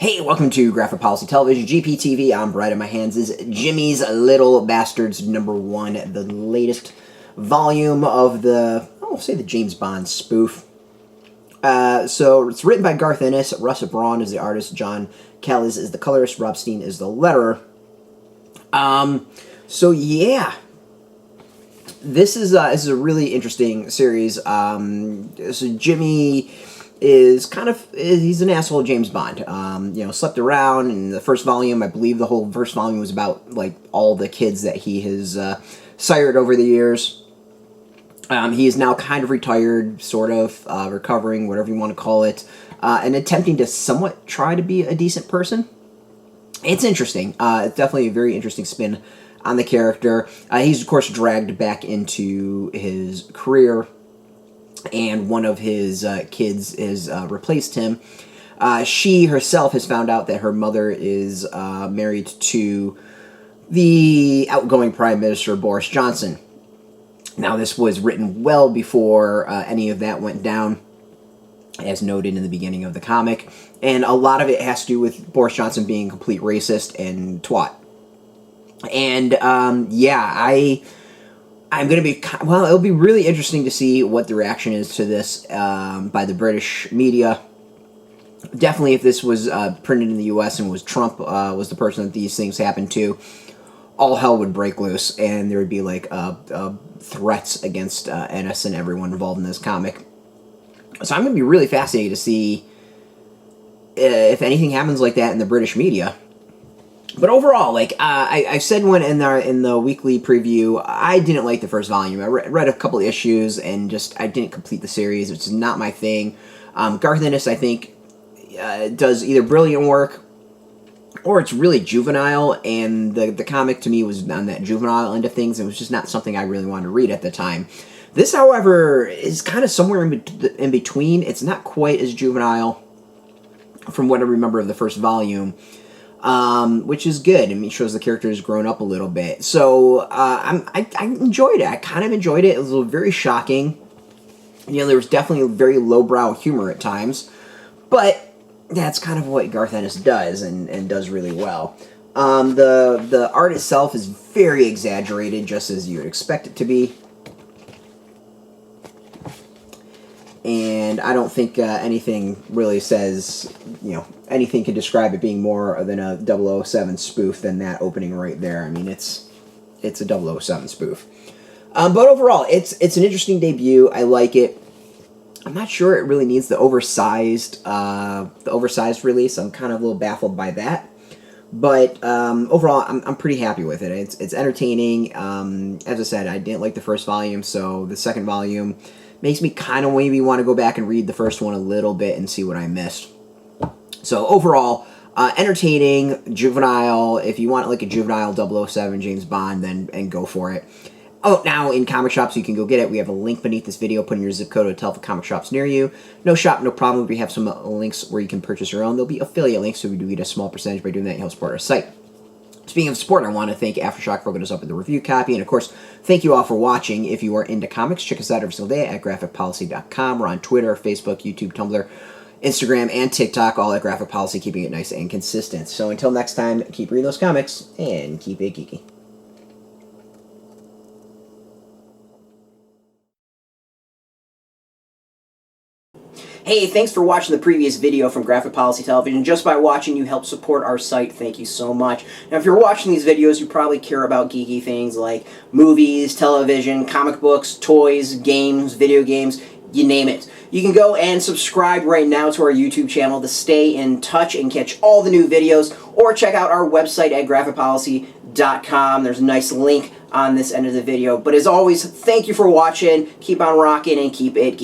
Hey, welcome to Graphic Policy Television, GPTV. I'm Brett, and my hands is Jimmy's Little Bastards #1, the latest volume of I'll say the James Bond spoof. So it's written by Garth Ennis, Russ Braun is the artist, John Kalisz is the colorist, Rob Steen is the letterer. So yeah, this is a really interesting series. So Jimmy is he's an asshole James Bond. Slept around in the first volume. I believe the whole first volume was about like all the kids that he has sired over the years. He is now kind of retired, sort of recovering, whatever you want to call it, and attempting to somewhat try to be a decent person. It's interesting. It's definitely a very interesting spin on the character. He's of course dragged back into his career, and one of his kids has replaced him. She herself has found out that her mother is married to the outgoing Prime Minister, Boris Johnson. Now, this was written well before any of that went down, as noted in the beginning of the comic, and a lot of it has to do with Boris Johnson being a complete racist and twat. And, I'm going to be, well, it'll be really interesting to see what the reaction is to this by the British media. Definitely if this was printed in the U.S. and was Trump was the person that these things happened to, all hell would break loose, and there would be, like, threats against Ennis and everyone involved in this comic. So I'm going to be really fascinated to see if anything happens like that in the British media. But overall, like I said when in the weekly preview, I didn't like the first volume. I read a couple issues and I didn't complete the series, which is not my thing. Garth Ennis, I think, does either brilliant work or it's really juvenile, and the comic to me was on that juvenile end of things. It was just not something I really wanted to read at the time. This, however, is kind of somewhere in between. It's not quite as juvenile from what I remember of the first volume. Which is good. I mean, it shows the character has grown up a little bit. So, I enjoyed it. I kind of enjoyed it. It was very shocking. There was definitely very lowbrow humor at times. But that's kind of what Garth Ennis does, and does really well. The art itself is very exaggerated, just as you would expect it to be. And I don't think anything really says, anything can describe it being more than a 007 spoof than that opening right there. I mean, it's a 007 spoof. But overall, it's an interesting debut. I like it. I'm not sure it really needs the oversized release. I'm kind of a little baffled by that. But overall, I'm pretty happy with it. It's entertaining. As I said, I didn't like the first volume, so the second volume makes me kind of maybe want to go back and read the first one a little bit and see what I missed. So overall, entertaining, juvenile. If you want like a juvenile 007 James Bond, then go for it. Oh, now in comic shops you can go get it. We have a link beneath this video. Put in your zip code to tell the comic shops near you. No shop, no problem. We have some links where you can purchase your own. There'll be affiliate links, so we do get a small percentage by doing that. You help support our site. Speaking of support, I want to thank AfterShock for hooking us up with the review copy. And, of course, thank you all for watching. If you are into comics, check us out every single day at graphicpolicy.com. We're on Twitter, Facebook, YouTube, Tumblr, Instagram, and TikTok, all at Graphic Policy, keeping it nice and consistent. So until next time, keep reading those comics and keep it geeky. Hey, thanks for watching the previous video from Graphic Policy Television. Just by watching, you help support our site. Thank you so much. Now, if you're watching these videos, you probably care about geeky things like movies, television, comic books, toys, games, video games, you name it. You can go and subscribe right now to our YouTube channel to stay in touch and catch all the new videos, or check out our website at graphicpolicy.com. There's a nice link on this end of the video. But as always, thank you for watching. Keep on rocking and keep it geeky.